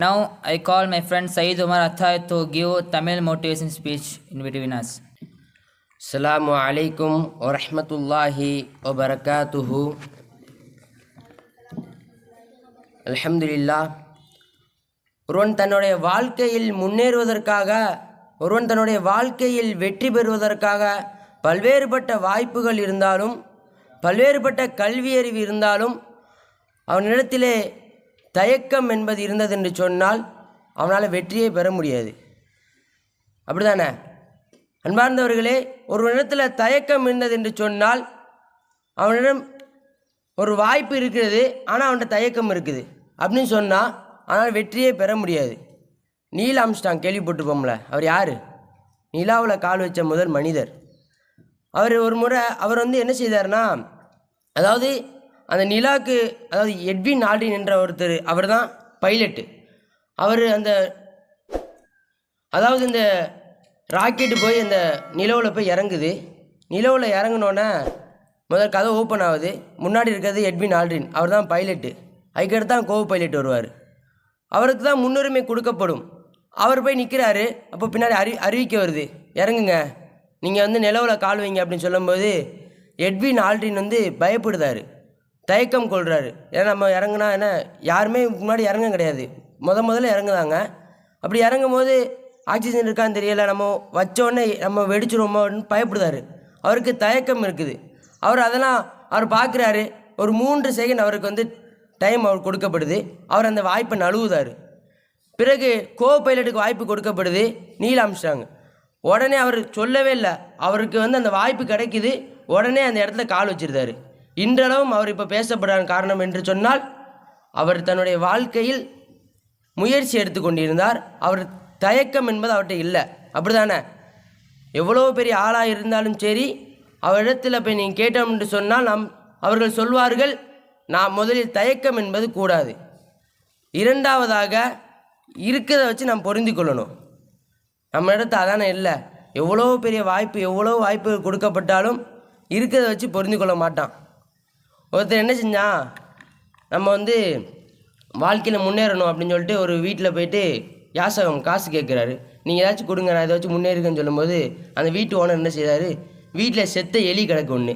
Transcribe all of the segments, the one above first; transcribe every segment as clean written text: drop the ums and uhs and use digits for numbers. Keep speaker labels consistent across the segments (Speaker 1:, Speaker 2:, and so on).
Speaker 1: Now I call my friend Saeed Umar Athay to give Tamil motivation speech in between us.
Speaker 2: Assalamu alaikum wa rahmatullahi wa barakatuhu. Alhamdulillah. ஒருவன் தன்னுடைய வாழ்க்கையில் முன்னேறுவதற்காக, ஒருவன் தன்னுடைய வாழ்க்கையில் வெற்றி பெறுவதற்காக பல்வேறுபட்ட வாய்ப்புகள் இருந்தாலும், பல்வேறுபட்ட கல்வியறிவு இருந்தாலும், அவனிடத்திலே தயக்கம் என்பது இருந்தது என்று சொன்னால் அவனால் வெற்றியை பெற முடியாது. அப்படி தானே அன்பார்ந்தவர்களே? ஒருவனிடத்தில் தயக்கம் இருந்தது என்று சொன்னால் அவனிடம் ஒரு வாய்ப்பு இருக்கிறது, ஆனால் அவன்கிட்ட தயக்கம் இருக்குது அப்படின்னு சொன்னால் ஆனால் வெற்றியே பெற முடியாது. நீல் ஆம்ஸ்ட்ராங் கேள்விப்பட்டிருப்போம்ல, அவர் யார்? நிலாவில் கால் வச்ச முதல் மனிதர். அவர் ஒரு முறை அவர் என்ன செய்தார்னா, அதாவது அந்த நிலாவுக்கு, அதாவது எட்வின் ஆல்ட்ரின் என்ற ஒருத்தர், அவர் தான் பைலட்டு. அவர் அதாவது இந்த ராக்கெட்டு போய் அந்த நிலவில் போய் இறங்குது. நிலவில் இறங்கினோன்னே முதல் கதை ஓப்பன் ஆகுது. முன்னாடி இருக்கிறது எட்வின் ஆல்ட்ரின், அவர் தான் பைலட்டு. அதுக்கடுத்து தான் கோ பைலட் வருவார். அவருக்கு தான் முன்னுரிமை கொடுக்கப்படும். அவர் போய் நிற்கிறாரு. அப்போ பின்னாடி அறிவிக்க வருது, இறங்குங்க, நீங்கள் நிலவில் கால் வைங்க அப்படின்னு சொல்லும்போது எட்வின் ஆல்ட்ரின் பயப்படுதார், தயக்கம் கொள்கிறாரு. ஏன்னா நம்ம இறங்குனா என்ன, யாருமே முன்னாடி இறங்க கிடையாது, முதல்ல இறங்குதாங்க. அப்படி இறங்கும் போது ஆக்சிஜன் இருக்கான்னு தெரியலை, நம்ம வச்சோடனே நம்ம வெடிச்சிருவோமோன்னு பயப்படுதார். அவருக்கு தயக்கம் இருக்குது. அவர் பார்க்குறாரு. ஒரு 3 செகண்ட் அவருக்கு டைம் அவர் கொடுக்கப்படுது. அவர் அந்த வாய்ப்பை நழுவுதார். பிறகு கோ பைலட்டுக்கு வாய்ப்பு கொடுக்கப்படுது, நீல் ஆம்ஸ்ட்ராங். உடனே அவர் சொல்லவே இல்லை, அவருக்கு அந்த வாய்ப்பு கிடைக்குது. உடனே அந்த இடத்துல கால் வச்சிருந்தார். இன்றளவும் அவர் இப்போ பேசப்படுற காரணம் என்று சொன்னால், அவர் தன்னுடைய வாழ்க்கையில் முயற்சி எடுத்துக்கொண்டிருந்தார். அவர் தயக்கம் என்பது அவர்கிட்ட இல்லை. அப்படி தானே? எவ்வளோ பெரிய ஆளாக இருந்தாலும் சரி, அவரிடத்தில் போய் நீங்கள் கேட்டோம் என்று சொன்னால் அவர்கள் சொல்வார்கள், நான் முதலில் தயக்கம் என்பது கூடாது. இரண்டாவதாக இருக்கிறத வச்சு நாம் பொருந்தி கொள்ளணும். நம்ம இடத்த அதானே இல்லை. எவ்வளோ பெரிய வாய்ப்பு, எவ்வளோ வாய்ப்பு கொடுக்கப்பட்டாலும் இருக்கிறத வச்சு பொருந்தி கொள்ள மாட்டான். ஒருத்தர் என்ன செஞ்சான், நம்ம வாழ்க்கையில் முன்னேறணும் அப்படின்னு சொல்லிட்டு ஒரு வீட்டில் போயிட்டு யாசகம் காசு கேட்குறாரு. நீங்கள் ஏதாச்சும் கொடுங்க, நான் இதை வச்சு முன்னேறுங்கன்னு சொல்லும்போது அந்த வீட்டு ஓனர் என்ன செய்தார், வீட்டில் செத்த எலி கிடக்கு ஒன்று,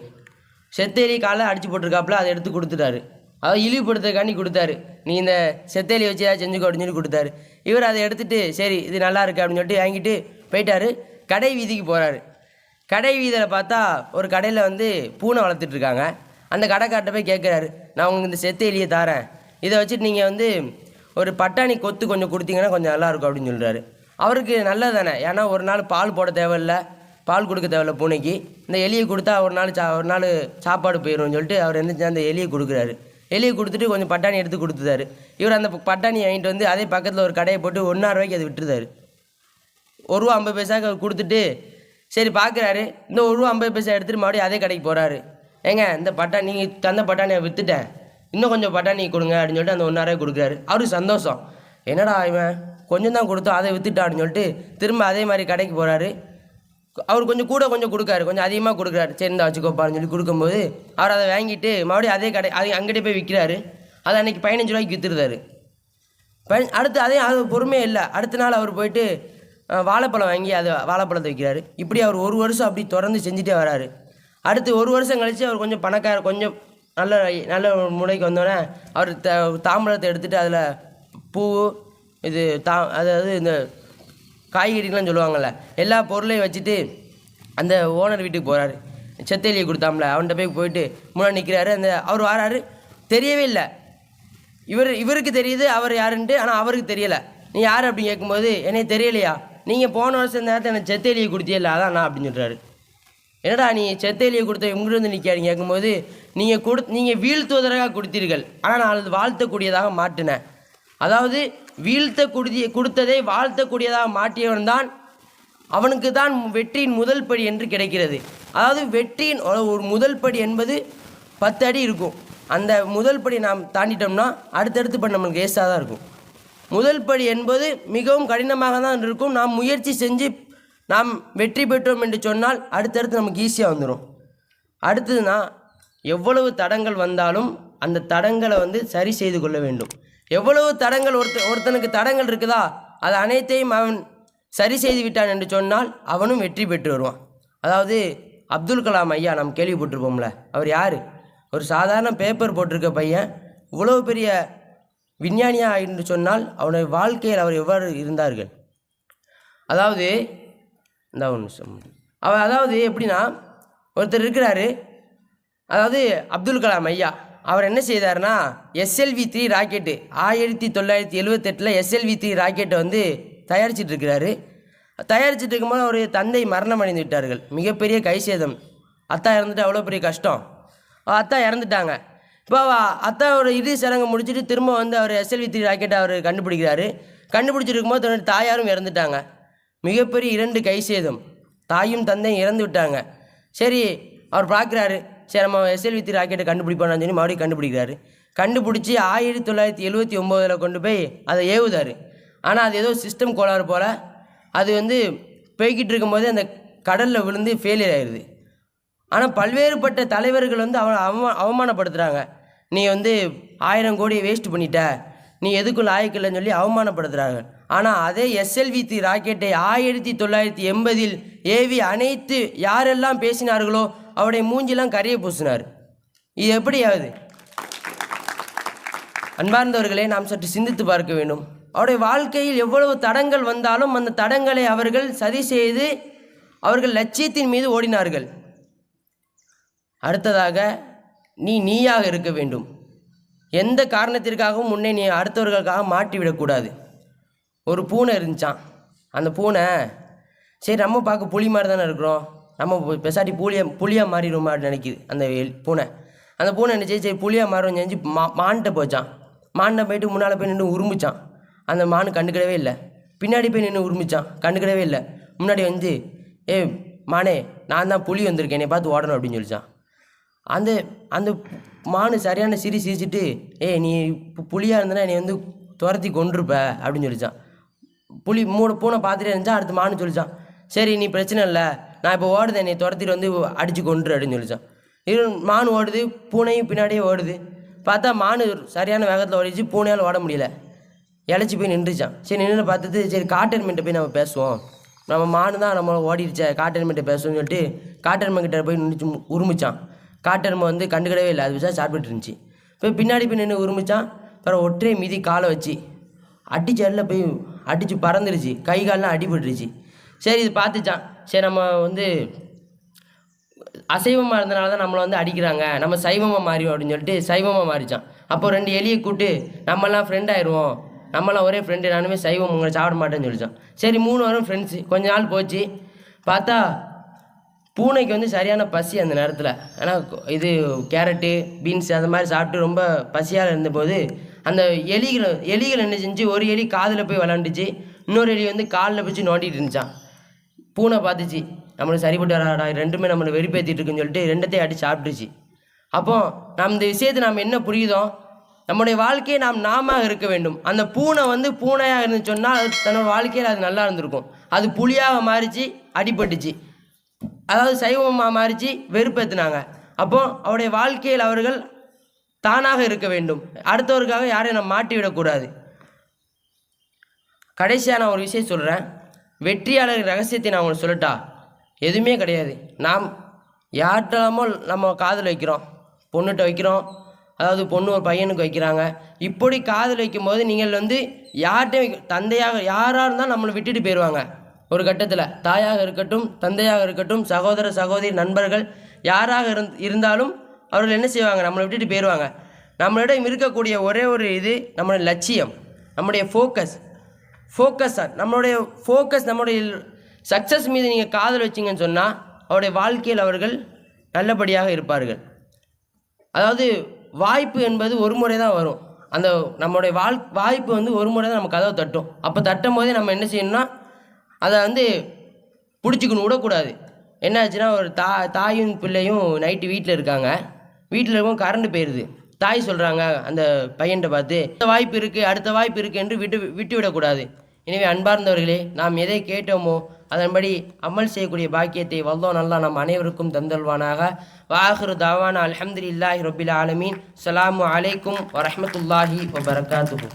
Speaker 2: செத்த எலி காலை அடித்து போட்டிருக்காப்புல, அதை எடுத்து கொடுத்துட்டாரு. அதை இழிவுபடுத்துறதுக்காண்டி கொடுத்தாரு. நீ இந்த செத்த எலி வச்சு ஏதாவது செஞ்சுக்கோ அப்படின்னு சொல்லி கொடுத்தாரு. இவர் அதை எடுத்துகிட்டு சரி இது நல்லா இருக்குது அப்படின்னு சொல்லிட்டு வாங்கிட்டு போயிட்டார். கடை வீதிக்கு போகிறாரு. கடை வீதியில் பார்த்தா ஒரு கடையில் பூனை வளர்த்துட்ருக்காங்க. அந்த கடைக்கார்ட்ட போய் கேட்குறாரு, நான் உங்களுக்கு இந்த செத்த எலியை தாரேன், இதை வச்சுட்டு நீங்கள் ஒரு பட்டாணி கொத்து கொஞ்சம் கொடுத்தீங்கன்னா கொஞ்சம் நல்லாயிருக்கும் அப்படின்னு சொல்கிறாரு. அவருக்கு நல்லது தானே, ஏன்னா ஒரு நாள் பால் போட தேவையில்லை, பால் கொடுக்க தேவையில்லை பூனைக்கு. இந்த எலியை கொடுத்தா ஒரு நாள் சாப்பாடு போயிடும்னு சொல்லிட்டு அவர் அந்த எலியை கொடுக்குறாரு. எலியை கொடுத்துட்டு கொஞ்சம் பட்டாணி எடுத்து கொடுத்துட்டாரு. இவர் அந்த பட்டாணியை வாங்கிட்டு அதே பக்கத்தில் ஒரு கடையை போட்டு 1.5 ரூபாய்க்கு அதை விட்டுருந்தாரு. ₹1.50 அவர் கொடுத்துட்டு சரி பார்க்குறாரு. இந்த ₹1.50 எடுத்துகிட்டு மறுபடியும் அதே கடைக்கு போகிறாரு. ஏங்க இந்த பட்டாணி நீங்கள் தந்த பட்டாணியை விற்றுட்டேன், இன்னும் கொஞ்சம் பட்டாணி கொடுங்க அப்படின்னு சொல்லிட்டு அந்த 1.5 ரூபாய் கொடுக்குறாரு. அவருக்கு சந்தோஷம். என்னடா இவன் கொஞ்சம் தான் கொடுத்தோம் அதை விற்றுட்டான்னு சொல்லிட்டு திரும்ப அதே மாதிரி கடைக்கு போகிறாரு. அவர் கொஞ்சம் கொடுக்காரு, கொஞ்சம் அதிகமாக கொடுக்குறாரு. சரி இந்த வச்சுக்கோப்பான்னு சொல்லி கொடுக்கும்போது அவர் அதை வாங்கிட்டு மறுபடியும் அதே கடை அங்கிட்டே போய் விற்கிறாரு. அதை அன்றைக்கி 15 ரூபாய்க்கு விற்றுருந்தாரு. அடுத்து அது பொறுமையே இல்லை. அடுத்த நாள் அவர் போயிட்டு வாழைப்பழம் வாங்கி அதை வாழைப்பழத்தை விற்கிறாரு. இப்படி அவர் 1 வருஷம் அப்படி தொடர்ந்து செஞ்சுட்டே வராரு. அடுத்து 1 வருஷம் கழித்து அவர் கொஞ்சம் பணக்காரர், கொஞ்சம் நல்ல முறைக்கு வந்தோடனே அவர் தாம்பழத்தை எடுத்துகிட்டு அதில் பூ அதாவது இந்த காய்கறிலாம் சொல்லுவாங்கள்ல, எல்லா பொருளையும் வச்சுட்டு அந்த ஓனர் வீட்டுக்கு போகிறாரு. செத்தேலியை கொடுத்தாம்ல அவன்கிட்ட போயிட்டு முன்னாடி நிற்கிறாரு. அவர் வராரு, தெரியவே இல்லை. இவருக்கு தெரியுது அவர் யாருன்ட்டு, ஆனால் அவருக்கு தெரியலை. நீ யார் அப்படின்னு கேட்கும்போது என்னை தெரியலையா, நீங்கள் போன வருஷம் நேரத்தை எனக்கு செத்தேலியை கொடுத்தியல்ல, அதான் நான் அப்படின்னு சொல்கிறாரு. என்னடா நீ செத்தேலியை கொடுத்த இங்கிருந்து நிற்காருன்னு கேட்கும்போது நீங்கள் வீழ்த்துவதற்காக கொடுத்தீர்கள், ஆனால் நான் அது வாழ்த்தக்கூடியதாக மாற்றினேன். அதாவது கொடுத்ததை வாழ்த்தக்கூடியதாக மாற்றியவன் தான், அவனுக்கு தான் வெற்றியின் முதல் படி என்று கிடைக்கிறது. அதாவது வெற்றியின் ஒரு முதல் படி என்பது 10 அடி இருக்கும். அந்த முதல் படி நாம் தாண்டிட்டோம்னா அடுத்தடுத்து படி நம்மளுக்கு ஏசாக தான் இருக்கும். முதல் படி என்பது மிகவும் கடினமாக தான் இருக்கும். நாம் முயற்சி செஞ்சு நாம் வெற்றி பெற்றோம் என்று சொன்னால் அடுத்தடுத்து நமக்கு ஈஸியாக வந்துடும். அடுத்ததுன்னா எவ்வளவு தடங்கள் வந்தாலும் அந்த தடங்களை சரி செய்து கொள்ள வேண்டும். எவ்வளவு தடங்கள் ஒருத்தனுக்கு தடங்கள் இருக்குதா அது அனைத்தையும் அவன் சரி செய்து விட்டான் என்று சொன்னால் அவனும் வெற்றி பெற்று வருவான். அதாவது அப்துல் கலாம் ஐயா நாம் கேள்விப்பட்டிருப்போம்ல, அவர் யார்? ஒரு சாதாரண பேப்பர் போட்டிருக்க பையன் இவ்வளவு பெரிய விஞ்ஞானியா என்று சொன்னால் அவனுடைய வாழ்க்கையில் அவர் எவ்வாறு இருந்தார்கள். அதாவது இந்த ஒரு நிமிஷம், அதாவது எப்படின்னா ஒருத்தர் இருக்கிறாரு, அதாவது அப்துல் கலாம் ஐயா அவர் என்ன செய்தார்னா SLV-3 ராக்கெட்டு 1978 SLV-3 ராக்கெட்டை வந்து தயாரிச்சிட்டு இருக்கிறாரு. தயாரிச்சுட்டு இருக்கும்போது ஒரு தந்தை மரணம் அடைந்து விட்டார்கள். மிகப்பெரிய கைசேதம். அத்தா இறந்துட்டு அவ்வளோ பெரிய கஷ்டம். அத்தா இறந்துட்டாங்க. இப்போ அத்தாவோட இறுதி சடங்கு முடிச்சுட்டு திரும்ப வந்து அவர் SLV-3 ராக்கெட்டை அவர் கண்டுபிடிக்கிறாரு. கண்டுபிடிச்சிட்டு இருக்கும்போது தன்னோட தாயாரும் இறந்துட்டாங்க. மிகப்பெரிய 2 கைசேதம். தாயும் தந்தையும் இறந்து விட்டாங்க. சரி அவர் பார்க்குறாரு, சரி நம்ம SLV-3 ராக்கெட்டை கண்டுபிடிப்பான்னு சொல்லி மறுபடியும் கண்டுபிடிக்கிறாரு. கண்டுபிடிச்சி 1979 கொண்டு போய் அதை ஏவுதார். ஆனால் அது ஏதோ சிஸ்டம் கோளாறு போல் அது வந்து போய்கிட்டு இருக்கும்போது அந்த கடலில் விழுந்து ஃபெயிலியர் ஆயிடுது. ஆனால் பல்வேறுபட்ட தலைவர்கள் வந்து அவமானப்படுத்துகிறாங்க. நீ வந்து 1000 கோடியை வேஸ்ட் பண்ணிட்ட, நீ எதுக்குள்ள ஆயக்கில்லைன்னு சொல்லி அவமானப்படுத்துகிறாங்க. ஆனால் அதே SLV-3 ராக்கெட்டை 1980 ஏவி அனைத்து யாரெல்லாம் பேசினார்களோ அவருடைய மூஞ்சிலாம் கரையை பூசினார். இது எப்படி ஆகுது? அன்பார்ந்தவர்களே, நாம் சற்று சிந்தித்து பார்க்க வேண்டும். அவருடைய வாழ்க்கையில் எவ்வளவு தடங்கள் வந்தாலும் அந்த தடங்களை அவர்கள் சரி செய்து அவர்கள் லட்சியத்தின் மீது ஓடினார்கள். அடுத்ததாக நீயாக இருக்க வேண்டும். எந்த காரணத்திற்காகவும் முன்னே நீ அடுத்தவர்களுக்காக மாட்டிவிடக்கூடாது. ஒரு பூனை இருந்துச்சான். அந்த பூனை சரி நம்ம பார்க்க புலி மாதிரி தானே இருக்கிறோம், நம்ம பெசாட்டி புளியாக மாறிடுமா அப்படின்னு நினைக்கிது அந்த பூனை. அந்த பூனை என்ன சரி புளியாக மாறும் செஞ்சு மான்கிட்ட போச்சான். மான்கிட்ட போயிட்டு முன்னால் போய் நின்று உருமிச்சான். அந்த மானு கண்டுக்கிடவே இல்லை. பின்னாடி போய் நின்று உருமிச்சான், கண்டுக்கிடவே இல்லை. முன்னாடி வந்து மானே நான் தான் புலி வந்திருக்கேன், என்னை பார்த்து ஓடணும் அப்படின்னு சொல்லிச்சான். அந்த அந்த மானு சரியான சிரிச்சிட்டு நீ புலியாக இருந்தனா நீ வந்து துரத்தி கொண்டிருப்ப அப்படின்னு சொல்லிச்சான். பூனை பார்த்துட்டே இருந்துச்சா. அடுத்து மானு சொல்லிச்சான், சரி நீ பிரச்சனை இல்லை, நான் இப்போ ஓடுதேன், என்னை துரத்திட்டு வந்து அடித்து கொண்டுரு அப்படின்னு சொல்லிச்சான். இது மானு ஓடுது, பூனையும் பின்னாடியே ஓடுது. பார்த்தா மானு சரியான வேகத்தில் ஓடிச்சு, பூனையால் ஓட முடியல, இழைச்சி போய் நின்றுச்சான். சரி நின்று பார்த்துட்டு சரி காட்டெருமைகிட்ட போய் நம்ம பேசுவோம், நம்ம மானு தான் நம்மளை ஓடிடுச்சே, காட்டெருமைகிட்ட பேசுவோம்னு சொல்லிட்டு காட்டெருமைக்கிட்ட போய் நின்று உருமிச்சான். காட்டெருமை வந்து கண்டுக்கிடவே இல்லை, அது விஷயம் சாப்பிட்டு இருந்துச்சு. போய் பின்னாடி போய் நின்று உருமிச்சான். அப்புறம் ஒற்றை மீதி காலை வச்சு அடிச்சு எல்லாம் போய் அடித்து பறந்துருச்சு, கை கால்லாம் அடிபட்டுருச்சு. சரி இது பார்த்துச்சான், சரி நம்ம வந்து அசைவமாக இருந்தனால தான் நம்மளை வந்து அடிக்கிறாங்க, நம்ம சைவமாக மாறிவோம் அப்படின்னு சொல்லிட்டு சைவமாக மாறிச்சான். அப்போ 2 எலியை கூப்பிட்டு நம்மலாம் ஃப்ரெண்ட் ஆயிடுவோம், நம்மளாம் ஒரே ஃப்ரெண்டு, நானுமே சைவம் உங்களை சாப்பிட மாட்டேன்னு சொல்லிச்சான். சரி 3 வாரம் ஃப்ரெண்ட்ஸு. கொஞ்ச நாள் போச்சு. பார்த்தா பூனைக்கு வந்து சரியான பசி அந்த நேரத்தில். ஏன்னா இது கேரட்டு பீன்ஸ் அந்த மாதிரி சாப்பிட்டு ரொம்ப பசியாக இருந்தபோது அந்த எலிகள் என்ன செஞ்சு, ஒரு எலி காதில் போய் விளாண்டுச்சு, இன்னொரு எலி வந்து காலில் பிடிச்சி நோண்டிகிட்டு இருந்துச்சான். பூனை பார்த்துச்சு நம்மளுக்கு சரிப்பட்டு வராடா, ரெண்டுமே நம்மளை வெறிப்பேற்றிட்டு இருக்குன்னு சொல்லிட்டு 2த்தையும் அடித்து சாப்பிட்டுச்சு. அப்போது நம்ம இந்த விஷயத்தை நாம் என்ன புரியுதோ, நம்முடைய வாழ்க்கையை நாம இருக்க வேண்டும். அந்த பூனை வந்து பூனையாக இருந்து சொன்னால் அது தன்னோட வாழ்க்கையில் அது நல்லா இருந்திருக்கும். அது புலியாக மாறிச்சு, அடிபட்டுச்சு, அதாவது சைவமாக மாறிச்சு, வெறுப்பேற்றினாங்க. அப்போது அவருடைய வாழ்க்கையில் அவர்கள் தானாக இருக்க வேண்டும். அடுத்தவருக்காக யாரையும் நம்ம மாட்டி விடக்கூடாது. கடைசியாக நான் ஒரு விஷயம் சொல்கிறேன். வெற்றியாளர் ரகசியத்தை நான் உங்களுக்கு சொல்லட்டா? எதுவுமே கிடையாது. நாம் யார்கிட்டமோ நம்ம காதல் வைக்கிறோம், பொண்ணுகிட்ட வைக்கிறோம், அதாவது பொண்ணு ஒரு பையனுக்கு வைக்கிறாங்க. இப்படி காதல் வைக்கும்போது நீங்கள் வந்து யார்கிட்டையும் தந்தையாக யாராக இருந்தாலும் நம்மளை விட்டுட்டு போயிடுவாங்க. ஒரு கட்டத்தில் தாயாக இருக்கட்டும், தந்தையாக இருக்கட்டும், சகோதர சகோதரி, நண்பர்கள் யாராக இருந்தாலும் அவர்கள் என்ன செய்வாங்க, நம்மளை விட்டுட்டு போயிடுவாங்க. நம்மளிடம் இருக்கக்கூடிய ஒரே ஒரு இது நம்மளுடைய லட்சியம், நம்முடைய ஃபோக்கஸ். நம்மளுடைய சக்ஸஸ் மீது நீங்கள் காதல் வச்சிங்கன்னு சொன்னால் அவருடைய வாழ்க்கையில் அவர்கள் நல்லபடியாக இருப்பார்கள். அதாவது வாய்ப்பு என்பது ஒரு முறை தான் வரும். அந்த நம்மளுடைய வாய்ப்பு வந்து ஒரு முறை தான் நம்ம கதவை தட்டும். அப்போ தட்டும் போதே நம்ம என்ன செய்யணும்னா அதை வந்து பிடிச்சிக்கணும், விடக்கூடாது. என்ன ஆச்சுன்னா ஒரு தாயும் பிள்ளையும் நைட்டு வீட்டில் இருக்காங்க. வீட்டில் இருக்கும் கரண்ட் போயிடுது. தாய் சொல்கிறாங்க அந்த பையன்கிட்ட பார்த்து, அடுத்த வாய்ப்பு இருக்குது என்று விட்டு விடக்கூடாது. எனவே அன்பார்ந்தவர்களே, நாம் எதை கேட்டோமோ அதன்படி அமல் செய்யக்கூடிய பாக்கியத்தை வல்லோன் அல்லாஹ் நம் அனைவருக்கும் தந்தல்வானாக. வாஹிரு தாவானா அல்ஹம்துலில்லாஹி ரப்பில் ஆலமீன். ஸலாமு அலைக்கும் வரஹ்மத்துல்லாஹி வபரகாத்துஹு.